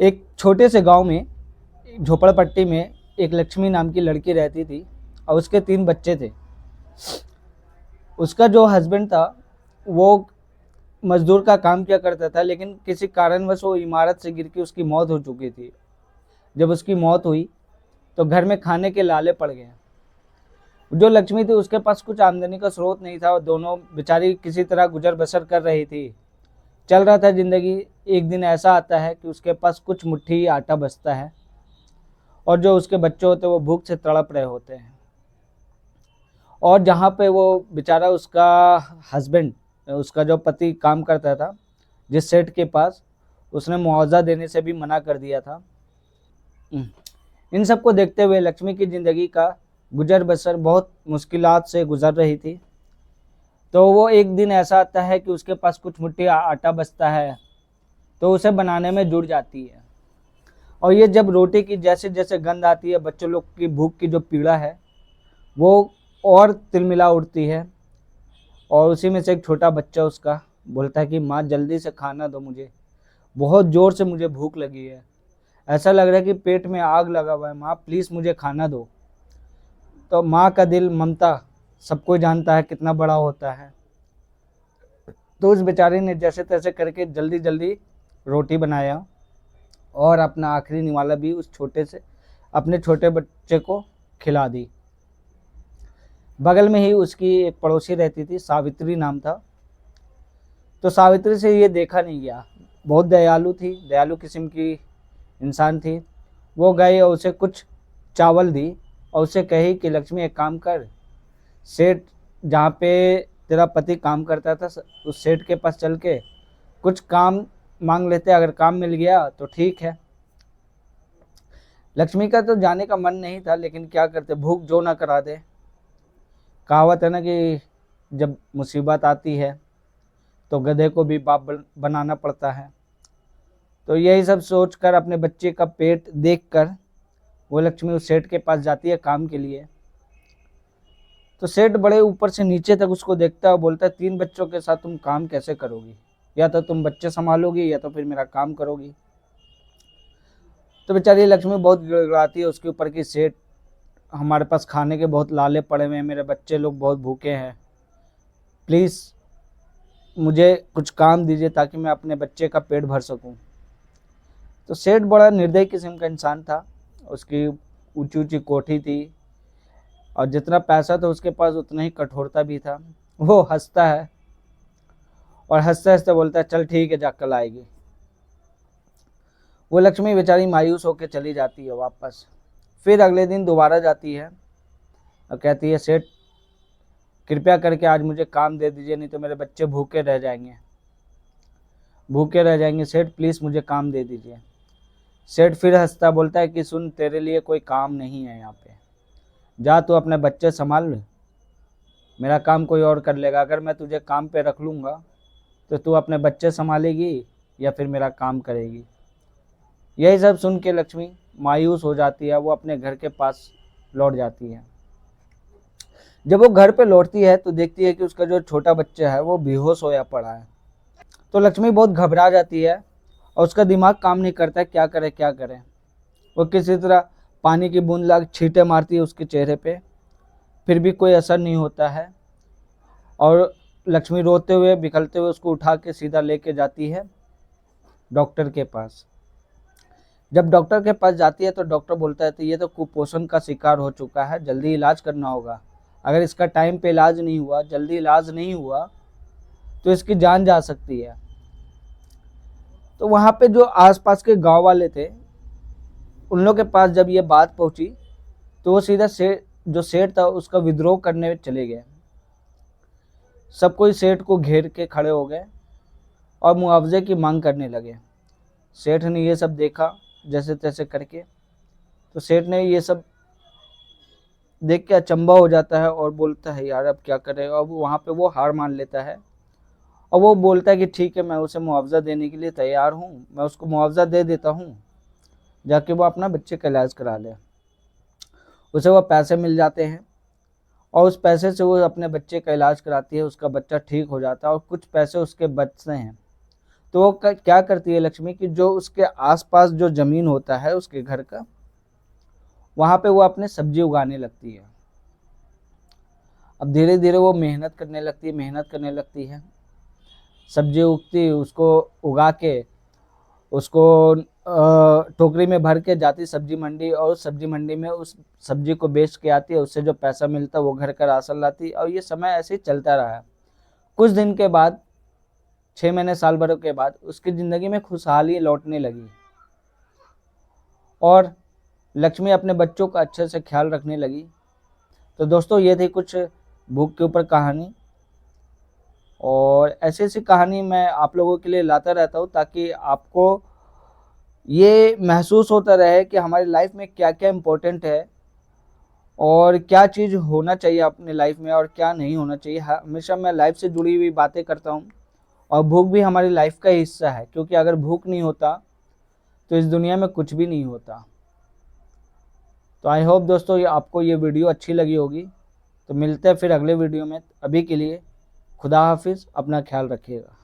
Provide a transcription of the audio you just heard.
एक छोटे से गांव में झोपड़पट्टी में एक लक्ष्मी नाम की लड़की रहती थी और उसके 3 बच्चे थे। उसका जो हस्बैंड था वो मजदूर का काम किया करता था, लेकिन किसी कारणवश वो इमारत से गिर के उसकी मौत हो चुकी थी। जब उसकी मौत हुई तो घर में खाने के लाले पड़ गए। जो लक्ष्मी थी उसके पास कुछ आमदनी का स्रोत नहीं था और दोनों बेचारी किसी तरह गुजर बसर कर रही थी। चल रहा था जिंदगी। एक दिन ऐसा आता है कि उसके पास कुछ मुट्ठी आटा बचता है और जो उसके बच्चे होते हैं वो भूख से तड़प रहे होते हैं। और जहाँ पे वो बेचारा उसका हस्बैंड, उसका जो पति काम करता था जिस सेठ के पास, उसने मुआवजा देने से भी मना कर दिया था। इन सब को देखते हुए लक्ष्मी की ज़िंदगी का गुजर बसर बहुत मुश्किलात से गुजर रही थी। तो वो एक दिन ऐसा आता है कि उसके पास कुछ मुट्ठी आटा बचता है, तो उसे बनाने में जुट जाती है। और ये जब रोटी की जैसे जैसे गंध आती है, बच्चों लोग की भूख की जो पीड़ा है वो और तिलमिला उठती है। और उसी में से एक छोटा बच्चा उसका बोलता है कि माँ जल्दी से खाना दो, मुझे बहुत ज़ोर से मुझे भूख लगी है, ऐसा लग रहा है कि पेट में आग लगा हुआ है, माँ प्लीज़ मुझे खाना दो। तो माँ का दिल, ममता, सबको जानता है कितना बड़ा होता है। तो उस बेचारे ने जैसे तैसे करके जल्दी जल्दी रोटी बनाया और अपना आखिरी निवाला भी उस छोटे से अपने छोटे बच्चे को खिला दी। बगल में ही उसकी एक पड़ोसी रहती थी, सावित्री नाम था। तो सावित्री से ये देखा नहीं गया, बहुत दयालु थी, दयालु किस्म की इंसान थी। वो गई और उसे कुछ चावल दी और उसे कही कि लक्ष्मी एक काम कर, सेठ जहाँ पे तेरा पति काम करता था उस सेठ के पास चल के कुछ काम मांग लेते, अगर काम मिल गया तो ठीक है। लक्ष्मी का तो जाने का मन नहीं था, लेकिन क्या करते, भूख जो ना करा दे। कहावत है ना कि जब मुसीबत आती है तो गधे को भी बाप बनाना पड़ता है। तो यही सब सोचकर, अपने बच्चे का पेट देखकर, वो लक्ष्मी उस सेठ के पास जाती है काम के लिए। तो सेठ बड़े ऊपर से नीचे तक उसको देखता है और बोलता है 3 बच्चों के साथ तुम काम कैसे करोगी, या तो तुम बच्चे संभालोगी या तो फिर मेरा काम करोगी। तो बेचारी लक्ष्मी बहुत गिड़गिड़ाती है उसके ऊपर कि सेठ, हमारे पास खाने के बहुत लाले पड़े हुए हैं, मेरे बच्चे लोग बहुत भूखे हैं, प्लीज़ मुझे कुछ काम दीजिए ताकि मैं अपने बच्चे का पेट भर सकूं। तो सेठ बड़ा निर्दयी किस्म का इंसान था। उसकी ऊंची ऊंची कोठी थी और जितना पैसा था उसके पास उतना ही कठोरता भी था। वो हंसता है और हंसते हंसते बोलता है चल ठीक है, जा कल आएगी। वो लक्ष्मी बेचारी मायूस होकर चली जाती है वापस। फिर अगले दिन दोबारा जाती है और कहती है सेठ कृपया करके आज मुझे काम दे दीजिए, नहीं तो मेरे बच्चे भूखे रह जाएंगे, भूखे रह जाएंगे, सेठ प्लीज़ मुझे काम दे दीजिए। सेठ फिर हंसता बोलता है कि सुन, तेरे लिए कोई काम नहीं है यहाँ पे, जा तू अपने बच्चे संभाल, मेरा काम कोई और कर लेगा। अगर मैं तुझे काम पे रख लूँगा तो तू अपने बच्चे संभालेगी या फिर मेरा काम करेगी। यही सब सुन के लक्ष्मी मायूस हो जाती है, वो अपने घर के पास लौट जाती है। जब वो घर पे लौटती है तो देखती है कि उसका जो छोटा बच्चा है वो बेहोश होया पड़ा है। तो लक्ष्मी बहुत घबरा जाती है और उसका दिमाग काम नहीं करता है, क्या करे क्या करे। वो किसी तरह पानी की बूंद लाग छींटे मारती है उसके चेहरे पे, फिर भी कोई असर नहीं होता है। और लक्ष्मी रोते हुए बिखरते हुए उसको उठा के सीधा लेके जाती है डॉक्टर के पास। जब डॉक्टर के पास जाती है तो डॉक्टर बोलता है तो ये तो कुपोषण का शिकार हो चुका है, जल्दी इलाज करना होगा, अगर इसका टाइम पे इलाज नहीं हुआ, जल्दी इलाज नहीं हुआ तो इसकी जान जा सकती है। तो वहाँ पे जो आसपास के गांव वाले थे, उन लोग के पास जब ये बात पहुंची तो वो सीधा सेठ, जो सेठ था उसका विद्रोह करने चले गए। सब कोई सेठ को घेर के खड़े हो गए और मुआवजे की मांग करने लगे। सेठ ने ये सब देखा जैसे तैसे करके, तो सेठ ने ये सब देख के अचंभा हो जाता है और बोलता है यार अब क्या करें। अब वहाँ पे वो हार मान लेता है और वो बोलता है कि ठीक है, मैं उसे मुआवजा देने के लिए तैयार हूँ, मैं उसको मुआवजा दे देता हूँ, जाके वो अपना बच्चे का इलाज करा ले। उसे वो पैसे मिल जाते हैं और उस पैसे से वो अपने बच्चे का इलाज कराती है, उसका बच्चा ठीक हो जाता है और कुछ पैसे उसके बचते हैं। तो वो क्या करती है लक्ष्मी कि जो उसके आसपास जो ज़मीन होता है उसके घर का, वहाँ पे वो अपने सब्जी उगाने लगती है। अब धीरे धीरे वो मेहनत करने लगती है, सब्जी उगती, उसको उगा के उसको टोकरी में भर के जाती सब्जी मंडी, और उस सब्जी मंडी में उस सब्जी को बेच के आती है। उससे जो पैसा मिलता है वो घर का राशन लाती, और ये समय ऐसे ही चलता रहा। कुछ दिन के बाद, 6 महीने साल भर के बाद, उसकी ज़िंदगी में खुशहाली लौटने लगी और लक्ष्मी अपने बच्चों का अच्छे से ख्याल रखने लगी। तो दोस्तों, ये थी कुछ भूख के ऊपर कहानी, और ऐसी ऐसी कहानी मैं आप लोगों के लिए लाता रहता हूँ ताकि आपको ये महसूस होता रहे कि हमारी लाइफ में क्या क्या इम्पोर्टेंट है और क्या चीज़ होना चाहिए अपने लाइफ में और क्या नहीं होना चाहिए। हमेशा मैं लाइफ से जुड़ी हुई बातें करता हूँ, और भूख भी हमारी लाइफ का हिस्सा है, क्योंकि अगर भूख नहीं होता तो इस दुनिया में कुछ भी नहीं होता। तो आई होप दोस्तों आपको ये वीडियो अच्छी लगी होगी। तो मिलते हैं फिर अगले वीडियो में। अभी के लिए खुदा हाफिज़, अपना ख्याल रखिएगा।